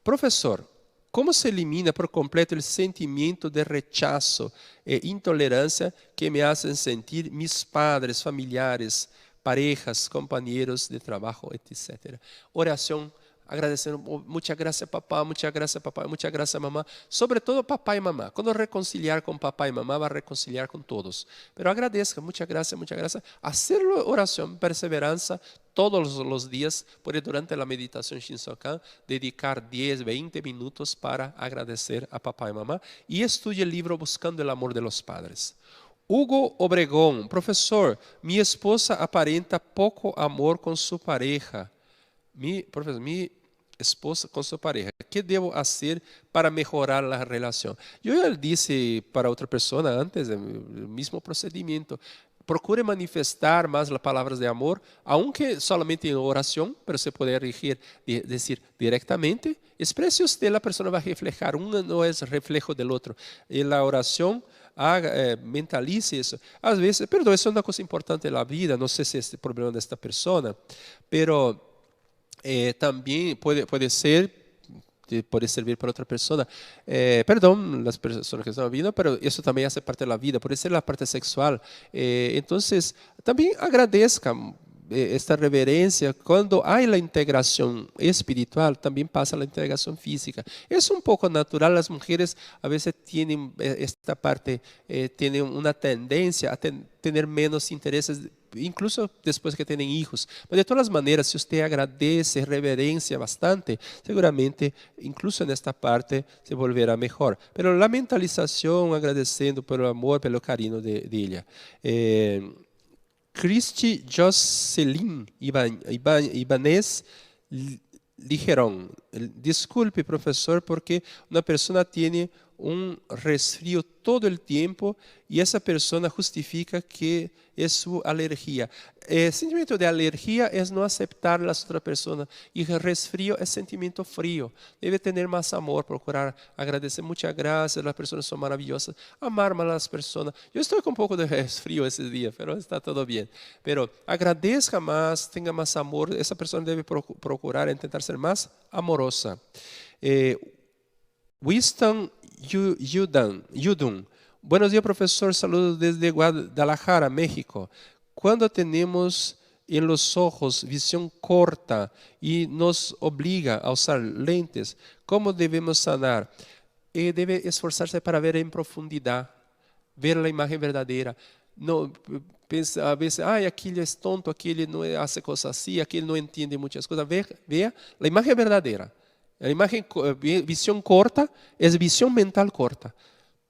Profesor, ¿cómo se elimina por completo el sentimiento de rechazo e intolerancia que me hacen sentir mis padres, familiares, parejas, compañeros de trabajo, etcétera? Oración. Agradecendo, muchas gracias papá, muchas gracias papá, muchas gracias mamá, sobre todo papá y mamá. Cuando reconciliar con papá y mamá va a reconciliar con todos, pero agradezca, muchas gracias, hacerlo oración, perseverancia todos los días. Puede durante la meditación Shinsokan dedicar 10, 20 minutos para agradecer a papá y mamá y estudie el libro Buscando el amor de los padres. Hugo Obregón, profesor, mi esposa aparenta poco amor con su pareja. Mi esposa con su pareja, ¿qué debo hacer para mejorar la relación? Yo ya dije para otra persona antes, el mismo procedimiento. Procure manifestar más las palabras de amor, aunque solamente en oración, pero se puede decir directamente. Exprese usted, la persona va a reflejar, uno no es reflejo del otro. En la oración mentalice isso. Às vezes, perdão, isso é uma coisa importante na vida, não sei se é esse problema desta pessoa, pero também pode ser, pode servir para outra pessoa. Perdão, as pessoas que estão vindo, mas isso também faz parte da vida, pode ser a parte sexual. Então, também agradeça esta reverência. Quando há a integração espiritual, também passa a integração física. É um pouco natural, as mulheres a vezes têm esta parte, têm uma tendência a ter menos interesses, incluso depois que têm hijos. Mas de todas as maneiras, se você agradece, reverencia bastante, seguramente, incluso nesta parte, se volverá melhor. Mas a mentalização, agradecendo pelo amor, pelo carinho de ela. Cristi Jocelyn Ibanez Ligeron. Desculpe, professor, porque uma pessoa tem resfrío todo el tiempo y esa persona justifica que es su alergia. El sentimiento de alergia es no aceptar a la otra persona y el resfrío es sentimiento frío. Debe tener más amor, procurar agradecer. Muchas gracias, las personas son maravillosas. Amar más a las personas. Yo estoy con un poco de resfrío ese día, pero está todo bien. Pero agradezca más, tenga más amor. Esa persona debe procurar intentar ser más amorosa. Winston Yudun. Buenos días, profesor. Saludos desde Guadalajara, México. Cuando tenemos en los ojos visión corta y nos obliga a usar lentes, ¿cómo debemos sanar? Debe esforzarse para ver en profundidad, ver la imagen verdadera. No pensa, a veces, aquele es tonto, aquele no hace cosas así, aquele no entiende muchas cosas. Vea la imagen verdadera. La imagen, visión corta es visión mental corta.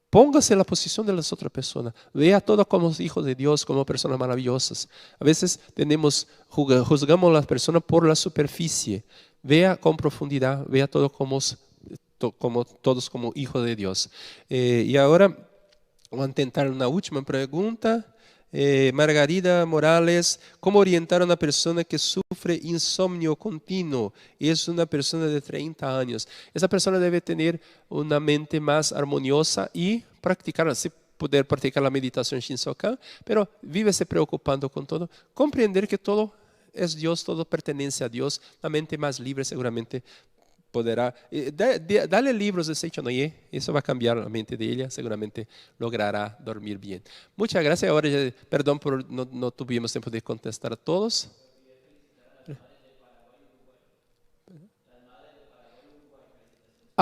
Póngase en la posición de las otras personas. Vea todo como hijos de Dios, como personas maravillosas. A veces juzgamos a las personas por la superficie. Vea con profundidad, vea todo todos como hijos de Dios. Y ahora vamos a intentar una última pregunta. Margarida Morales, ¿cómo orientar a una persona que sufre insomnio continuo? Es una persona de 30 años. Esa persona debe tener una mente más armoniosa y practicar, si poder practicar la meditación Shinsokan, pero vive se preocupando con todo. Comprender que todo es Dios, todo pertenece a Dios. La mente más libre seguramente poderá. Dale livros de Seiichi Noye, isso vai cambiar a mente dele, seguramente logrará dormir bem. Muitas graças. Agora, perdão por não tivemos tempo de contestar a todos.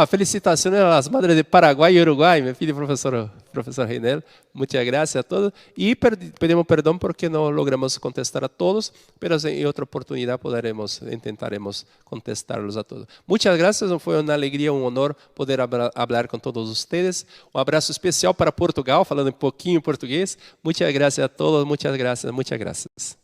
Felicitações às madres de Paraguai e Uruguai, meu filho, professor Reinel. Muitas graças a todos. E pedimos perdão porque não logramos contestar a todos, mas em outra oportunidade tentaremos contestá-los a todos. Muitas graças, foi uma alegria, um honor poder falar com todos vocês. Um abraço especial para Portugal, falando um pouquinho português. Muitas graças a todos, muitas graças, muitas graças.